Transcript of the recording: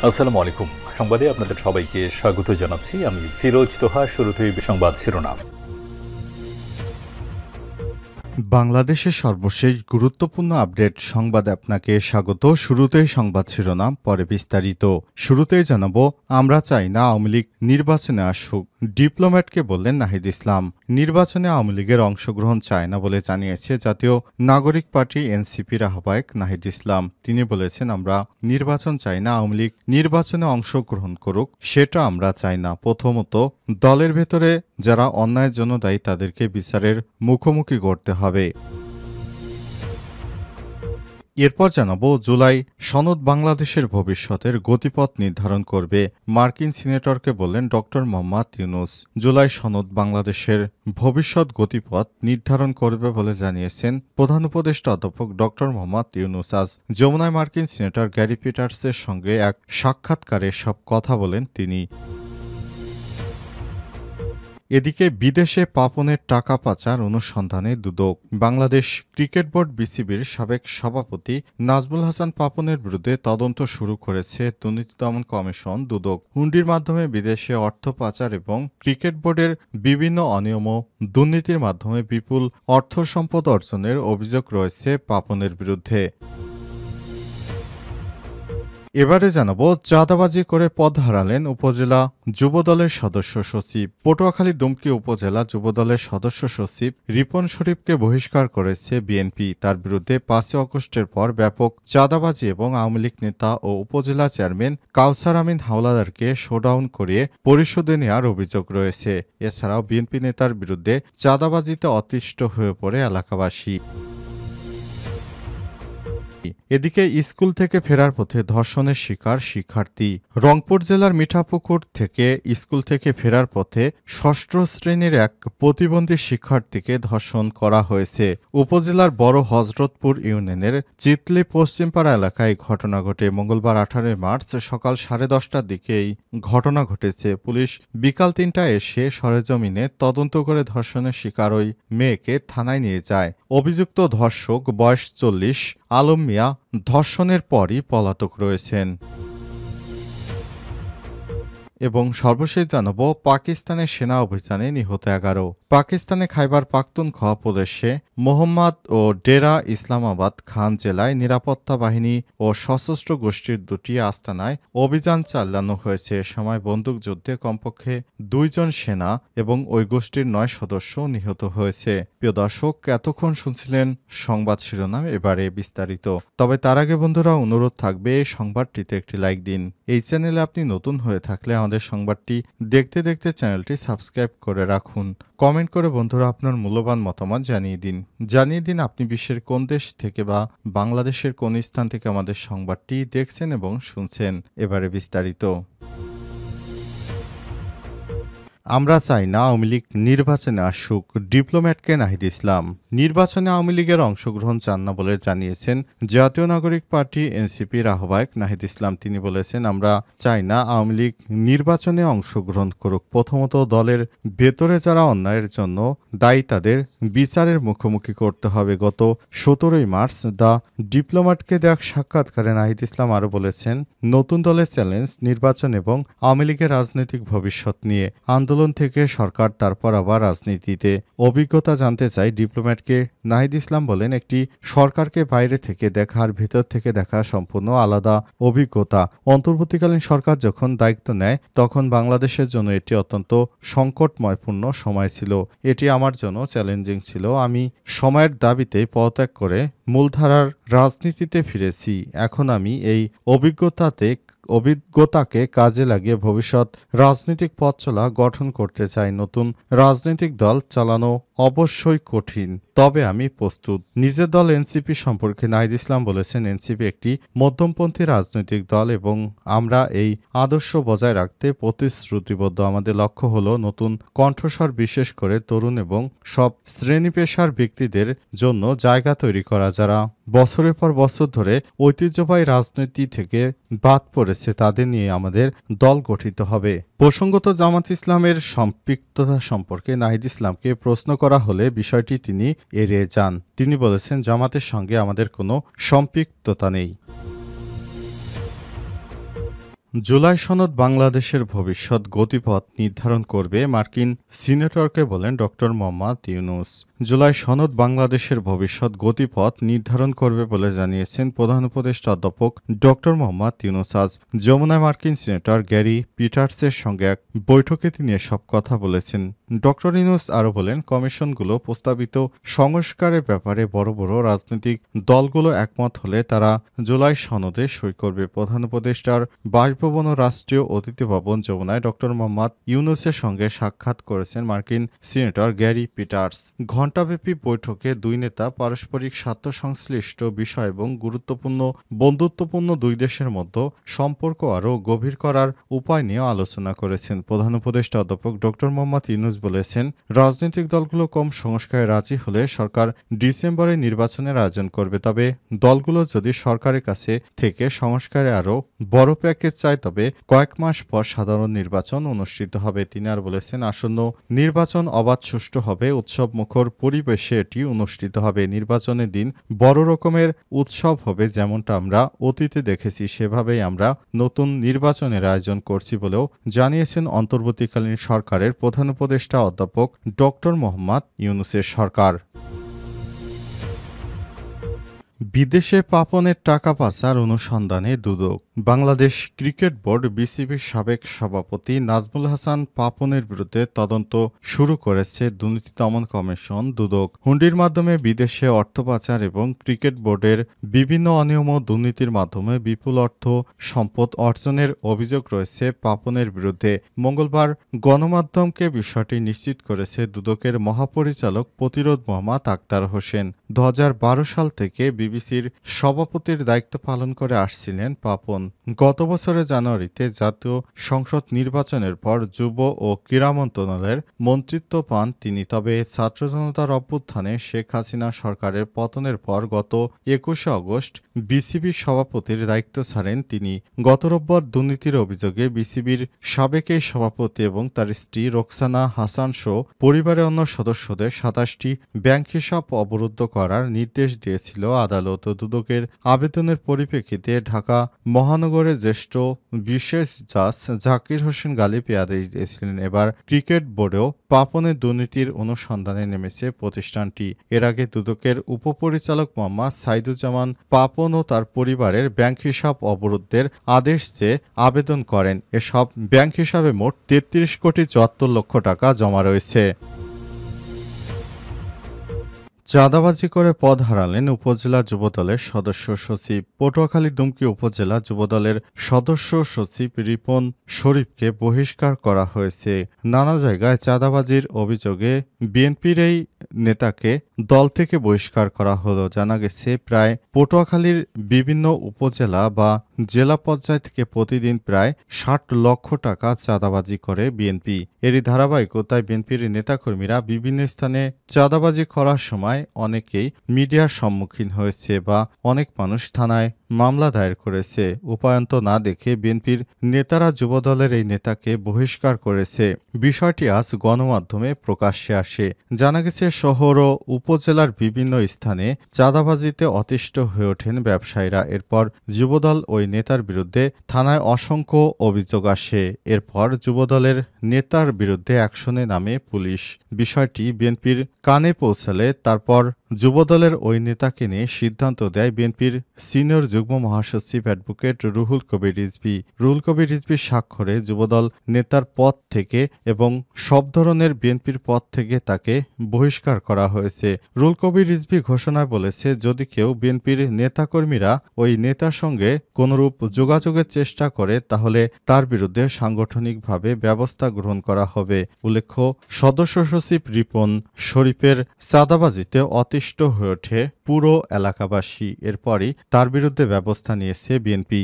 আসসালামু আলাইকুম। সংবাদে আপনাদের সবাইকে স্বাগত জানাচ্ছি। আমি ফিরোজ তোহা। শুরুতেই সংবাদ শিরোনাম। বাংলাদেশের সর্বশেষ গুরুত্বপূর্ণ আপডেট সংবাদে আপনাকে স্বাগত। শুরুতেই সংবাদ শিরোনাম, পরে বিস্তারিত। শুরুতেই জানাবো, আমরা চাই না আওয়ামী লীগ নির্বাচনে আসুক, ডিপ্লোম্যাটকে বললেন নাহিদ ইসলাম। নির্বাচনে আওয়ামী লীগের অংশগ্রহণ চায় না বলে জানিয়েছে জাতীয় নাগরিক পার্টি এনসিপির আহ্বায়ক নাহিদ ইসলাম। তিনি বলেছেন, আমরা নির্বাচন চাই না, আওয়ামী লীগ নির্বাচনে অংশগ্রহণ করুক, সেটা আমরা চাই না। প্রথমত, দলের ভেতরে যারা অন্যায়ের জন্য দায়ী তাদেরকে বিচারের মুখোমুখি করতে হবে। এরপর জানাবো, জুলাই সনদ বাংলাদেশের ভবিষ্যতের গতিপথ নির্ধারণ করবে, মার্কিন সিনেটরকে বললেন ডক্টর মোহাম্মদ ইউনূস। জুলাই সনদ বাংলাদেশের ভবিষ্যৎ গতিপথ নির্ধারণ করবে বলে জানিয়েছেন প্রধান উপদেষ্টা অধ্যাপক ডক্টর মোহাম্মদ ইউনূস। আজ যমুনায় মার্কিন সিনেটর গ্যারি পিটার্সের সঙ্গে এক সাক্ষাৎকারে সব কথা বলেন তিনি। এদিকে বিদেশে পাপনের টাকা পাচার অনুসন্ধানে দুদক। বাংলাদেশ ক্রিকেট বোর্ড বিসিবির সাবেক সভাপতি নাজমুল হাসান পাপনের বিরুদ্ধে তদন্ত শুরু করেছে দুর্নীতি দমন কমিশন দুদক। হুন্ডির মাধ্যমে বিদেশে অর্থ পাচার এবং ক্রিকেট বোর্ডের বিভিন্ন অনিয়ম ও দুর্নীতির মাধ্যমে বিপুল অর্থ সম্পদ অর্জনের অভিযোগ রয়েছে পাপনের বিরুদ্ধে। এবারে জানাবো, চাঁদাবাজি করে পদ হারালেন উপজেলা যুবদলের সদস্য সচিব। পটুয়াখালী দুমকি উপজেলা যুবদলের সদস্য সচিব রিপন শরীফকে বহিষ্কার করেছে বিএনপি। তার বিরুদ্ধে ৫ আগস্টের পর ব্যাপক চাঁদাবাজি এবং আওয়ামী লীগ নেতা ও উপজেলা চেয়ারম্যান কাউসার আমিন হাওলাদারকে শোডাউন করিয়ে পরিশোধে নেওয়ার অভিযোগ রয়েছে। এছাড়াও বিএনপি নেতার বিরুদ্ধে চাঁদাবাজিতে অতিষ্ঠ হয়ে পড়ে এলাকাবাসী। এদিকে স্কুল থেকে ফেরার পথে ধর্ষণের শিকার শিক্ষার্থী। রংপুর জেলার মিঠাপুকুর থেকে স্কুল থেকে ফেরার পথে ষষ্ঠ শ্রেণীর এক প্রতিবন্ধী শিক্ষার্থীকে ধর্ষণ করা হয়েছে। উপজেলার বড় হজরতপুর ইউনিয়নের চিতলি পশ্চিমপাড়া এলাকায় ঘটনা ঘটে। মঙ্গলবার 18 মার্চ সকাল 10:30টার দিকে এই ঘটনা ঘটেছে। পুলিশ বিকাল 3টায় এসে সরেজমিনে তদন্ত করে ধর্ষণের শিকার ওই মেয়েকে থানায় নিয়ে যায়। অভিযুক্ত ধর্ষক, বয়স 40, আলম মিয়া, ধর্ষণের পরই পলাতক রয়েছেন। এবং সর্বশেষ জানাবো, পাকিস্তানের সেনা অভিযানে নিহত 11। পাকিস্তানে খাইবার পাখতুনখোয়া প্রদেশে মোহাম্মদ ও ডেরা ইসলামাবাদ খান জেলায় নিরাপত্তা বাহিনী ও সশস্ত্র গোষ্ঠীর দুটি আস্তানায় অভিযান চালানো হয়েছে। এ সময় বন্দুকযুদ্ধে কমপক্ষে 2 জন সেনা এবং ওই গোষ্ঠীর 9 সদস্য নিহত হয়েছে। প্রিয় দর্শক, এতক্ষণ শুনছিলেন সংবাদ শিরোনাম, এবারে বিস্তারিত। তবে তার আগে বন্ধুরা, অনুরোধ থাকবে এই সংবাদটিতে একটি লাইক দিন। এই চ্যানেলে আপনি নতুন হয়ে থাকলে আমাদের সংবাদটি দেখতে দেখতে চ্যানেলটি সাবস্ক্রাইব করে রাখুন। কমেন্ট করে বন্ধুরা আপনার মূল্যবান মতামত জানিয়ে দিন আপনি বিশ্বের কোন দেশ থেকে বা বাংলাদেশের কোন স্থান থেকে আমাদের সংবাদটি দেখছেন এবং শুনছেন। এবারে বিস্তারিত। আমরা চাই না আওয়ামী লীগ নির্বাচনে আসুক, ডিপ্লোম্যাটকে নাহিদ ইসলাম। নির্বাচনে আওয়ামী লীগের অংশগ্রহণ চান না বলে জানিয়েছেন জাতীয় নাগরিক পার্টি এনসিপির আহ্বায়ক নাহিদ ইসলাম। তিনি বলেছেন, আমরা চাই না আওয়ামী লীগ নির্বাচনে অংশগ্রহণ করুক। প্রথমত, দলের ভেতরে যারা অন্যায়ের জন্য দায়ী তাদের বিচারের মুখোমুখি করতে হবে। গত 17 মার্চ দ্য ডিপ্লোম্যাটকে দেওয়া সাক্ষাৎকারে নাহিদ ইসলাম আরও বলেছেন, নতুন দলের চ্যালেঞ্জ নির্বাচন এবং আওয়ামী লীগের রাজনৈতিক ভবিষ্যৎ নিয়ে। আন্দোলন থেকে সরকার, তারপর আবার রাজনীতিতে অভিজ্ঞতা জানতে চাই ডিপ্লোম্যাটকে নাহিদ ইসলাম বলেন, একটি সরকারকে বাইরে থেকে দেখা আর ভেতর থেকে দেখা সম্পূর্ণ আলাদা অভিজ্ঞতা। অন্তর্বর্তীকালীন সরকার যখন দায়িত্ব নেয় তখন বাংলাদেশের জন্য এটি অত্যন্ত সংকটময়পূর্ণ সময় ছিল। এটি আমার জন্য চ্যালেঞ্জিং ছিল। আমি সময়ের দাবিতে পদত্যাগ করে মূলধারার রাজনীতিতে ফিরেছি। এখন আমি এই অভিজ্ঞতাকে কাজে লাগিয়ে ভবিষ্যৎ রাজনৈতিক পথ চলা গঠন করতে চাই। নতুন রাজনৈতিক দল চালানো অবশ্যই কঠিন, তবে আমি প্রস্তুত। নিজের দল এনসিপি সম্পর্কে নাহিদ ইসলাম বলেছেন, এনসিপি একটি মধ্যমপন্থী রাজনৈতিক দল এবং আমরা এই আদর্শ বজায় রাখতে প্রতিশ্রুতিবদ্ধ। আমাদের লক্ষ্য হলো নতুন কণ্ঠস্বর, বিশেষ করে তরুণ এবং সব শ্রেণী পেশার ব্যক্তিদের জন্য জায়গা তৈরি করা, যারা বছরের পর বছর ধরে ঐতিহ্যবাহী রাজনীতি থেকে বাদ পড়েছে, তাদের নিয়ে আমাদের দল গঠিত হবে। প্রসঙ্গত, জামাত ইসলামের সম্পৃক্ততা সম্পর্কে নাহিদ ইসলামকে প্রশ্ন করা হলে বিষয়টি তিনি এড়িয়ে যান। তিনি বলেছেন, জামাতের সঙ্গে আমাদের কোনো সম্পৃক্ততা নেই। জুলাই সনদ বাংলাদেশের ভবিষ্যৎ গতিপথ নির্ধারণ করবে, মার্কিন সিনেটরকে বলেন ড. মোহাম্মদ ইউনূস। জুলাই সনদ বাংলাদেশের ভবিষ্যৎ গতিপথ নির্ধারণ করবে বলে জানিয়েছেন প্রধান উপদেষ্টা অধ্যাপক ড. মোহাম্মদ ইউনূস। আজ যমুনায় মার্কিন সিনেটর গ্যারি পিটার্সের সঙ্গে এক বৈঠকে তিনি এসব কথা বলেছেন। ড. ইউনূস আরও বলেন, কমিশনগুলো প্রস্তাবিত সংস্কারের ব্যাপারে বড় বড় রাজনৈতিক দলগুলো একমত হলে তারা জুলাই সনদে সই করবে। প্রধান উপদেষ্টার বাসভবন ও রাষ্ট্রীয় অতিথি ভবন যমুনায় ড. মোহাম্মদ ইউনূসের সঙ্গে সাক্ষাৎ করেছেন মার্কিন সিনেটর গ্যারি পিটার্স। ঘণ্টাব্যাপী বৈঠকে দুই নেতা পারস্পরিক স্বার্থসংশ্লিষ্ট বিষয় এবং বন্ধুত্বপূর্ণ দুই দেশের মধ্যে সম্পর্ক আরও গভীর করার উপায় নিয়ে আলোচনা করেছেন। প্রধান উপদেষ্টা অধ্যাপক ড. মোহাম্মদ ইউনূস বলেছেন, রাজনৈতিক দলগুলো কম সংস্কারে রাজি হলে সরকার ডিসেম্বরে নির্বাচনের আয়োজন করবে। তবে দলগুলো যদি সরকারের কাছে থেকে সংস্কারে আরও বড় প্যাকেজ চায় তবে কয়েক মাস পর সাধারণ নির্বাচন অনুষ্ঠিত হবে। তিনি আর বলেছেন, আসন্ন নির্বাচন অবাধ সুষ্ঠু হবে, উৎসব মুখর পরিবেশে এটি অনুষ্ঠিত হবে। নির্বাচনের দিন বড় রকমের উৎসব হবে, যেমনটা আমরা অতীতে দেখেছি সেভাবেই আমরা নতুন নির্বাচনের আয়োজন করছি বলেও জানিয়েছেন অন্তর্বর্তীকালীন সরকারের প্রধান উপদেষ্টা অধ্যাপক ড. মোহাম্মদ ইউনূসের সরকার। বিদেশে পাপনের টাকা পাচার অনুসন্ধানে দুদক। বাংলাদেশ ক্রিকেট বোর্ড বিসিবির সাবেক সভাপতি নাজমুল হাসান পাপনের বিরুদ্ধে তদন্ত শুরু করেছে দুর্নীতি দমন কমিশন দুদক। হুন্ডির মাধ্যমে বিদেশে অর্থ পাচার এবং ক্রিকেট বোর্ডের বিভিন্ন অনিয়ম ও দুর্নীতির মাধ্যমে বিপুল অর্থ সম্পদ অর্জনের অভিযোগ রয়েছে পাপনের বিরুদ্ধে। মঙ্গলবার গণমাধ্যমকে বিষয়টি নিশ্চিত করেছে দুদকের মহাপরিচালক প্রতিরোধ মোহাম্মদ আক্তার হোসেন। 2012 সাল থেকে বিবিসির সভাপতির দায়িত্ব পালন করে আসছিলেন পাপন। গত বছরের জানুয়ারিতে জাতীয় সংসদ নির্বাচনের পর যুব ও ক্রীড়া মন্ত্রণালয়ের মন্ত্রিত্ব পান তিনি। তবে ছাত্র জনতার অভ্যুত্থানে শেখ হাসিনা সরকারের পতনের পর গত 21 আগস্ট বিসিবির সভাপতির দায়িত্ব ছাড়েন তিনি। গত রোববার দুর্নীতির অভিযোগে বিসিবির সাবেক এই সভাপতি এবং তার স্ত্রী রোকসানা হাসান সহ পরিবারের অন্য সদস্যদের 27টি ব্যাংক হিসাব অবরুদ্ধ করার নির্দেশ দিয়েছিল আদালত। দুদকের আবেদনের পরিপ্রেক্ষিতে ঢাকা মহানগরের জ্যেষ্ঠ বিশেষ জাজ জাকির হোসেন গালিব আদেশ দিয়েছিলেন। এবার ক্রিকেট বোর্ডেও পাপনের দুর্নীতির অনুসন্ধানে নেমেছে প্রতিষ্ঠানটি। এর আগে দুদকের উপপরিচালক মোহাম্মদ সাইদুজ্জামান পাপন ও তার পরিবারের ব্যাংক হিসাব অবরুদ্ধের আদেশ চেয়ে আবেদন করেন। এসব ব্যাংক হিসাবে মোট 33 কোটি 74 লক্ষ টাকা জমা রয়েছে। চাঁদাবাজি করে পদ হারালেন উপজেলা যুবদলের সদস্য সচিব। পটুয়াখালী ডুমকি উপজেলা যুবদলের সদস্য সচিব রিপন শরীফকে বহিষ্কার করা হয়েছে। নানা জায়গায় চাঁদাবাজির অভিযোগে বিএনপির এই নেতাকে দল থেকে বহিষ্কার করা হলো। জানা গেছে, প্রায় পটুয়াখালীর বিভিন্ন উপজেলা বা জেলা পর্যায় থেকে প্রতিদিন প্রায় 60 লক্ষ টাকা চাঁদাবাজি করে বিএনপি। এরই ধারাবাহিকতায় বিএনপির নেতাকর্মীরা বিভিন্ন স্থানে চাঁদাবাজি করার সময় অনেকেই মিডিয়ার সম্মুখীন হয়েছে বা অনেক মানুষ থানায় মামলা দায়ের করেছে। উপায়ন্ত না দেখে বিএনপির নেতারা যুবদলের এই নেতাকে বহিষ্কার করেছে। বিষয়টি আজ গণমাধ্যমে প্রকাশ্যে আসে। জানা গেছে, শহর ও উপজেলার বিভিন্ন স্থানে চাঁদাবাজিতে অতিষ্ঠ হয়ে ওঠেন ব্যবসায়ীরা। এরপর যুবদল ওই নেতার বিরুদ্ধে থানায় অসংখ্য অভিযোগ আসে। এরপর যুবদলের নেতার বিরুদ্ধে অ্যাকশনে নামে পুলিশ। বিষয়টি বিএনপির কানে পৌঁছালে তারপর যুবদলের ওই নেতাকে নিয়ে সিদ্ধান্ত দেয় বিএনপির সিনিয়র যুগ্ম মহাসচিব অ্যাডভোকেট রুহুল কবির রিজভী। রুহুল কবির রিজভীর স্বাক্ষরে যুবদল নেতার পদ থেকে এবং সব ধরনের বিএনপির পদ থেকে তাকে বহিষ্কার করা হয়েছে। রুহুল কবির রিজভী ঘোষণায় বলেছে, যদি কেউ বিএনপির নেতাকর্মীরা ওই নেতার সঙ্গে কোনরূপ যোগাযোগের চেষ্টা করে তাহলে তার বিরুদ্ধে সাংগঠনিকভাবে ব্যবস্থা গ্রহণ করা হবে। উল্লেখ্য, সদস্য সচিব রিপন শরীফের চাঁদাবাজিতে অতিষ্ঠ হয়ে ওঠে পুরো এলাকাবাসী। এরপরই তার বিরুদ্ধে ব্যবস্থা নিয়েছে বিএনপি।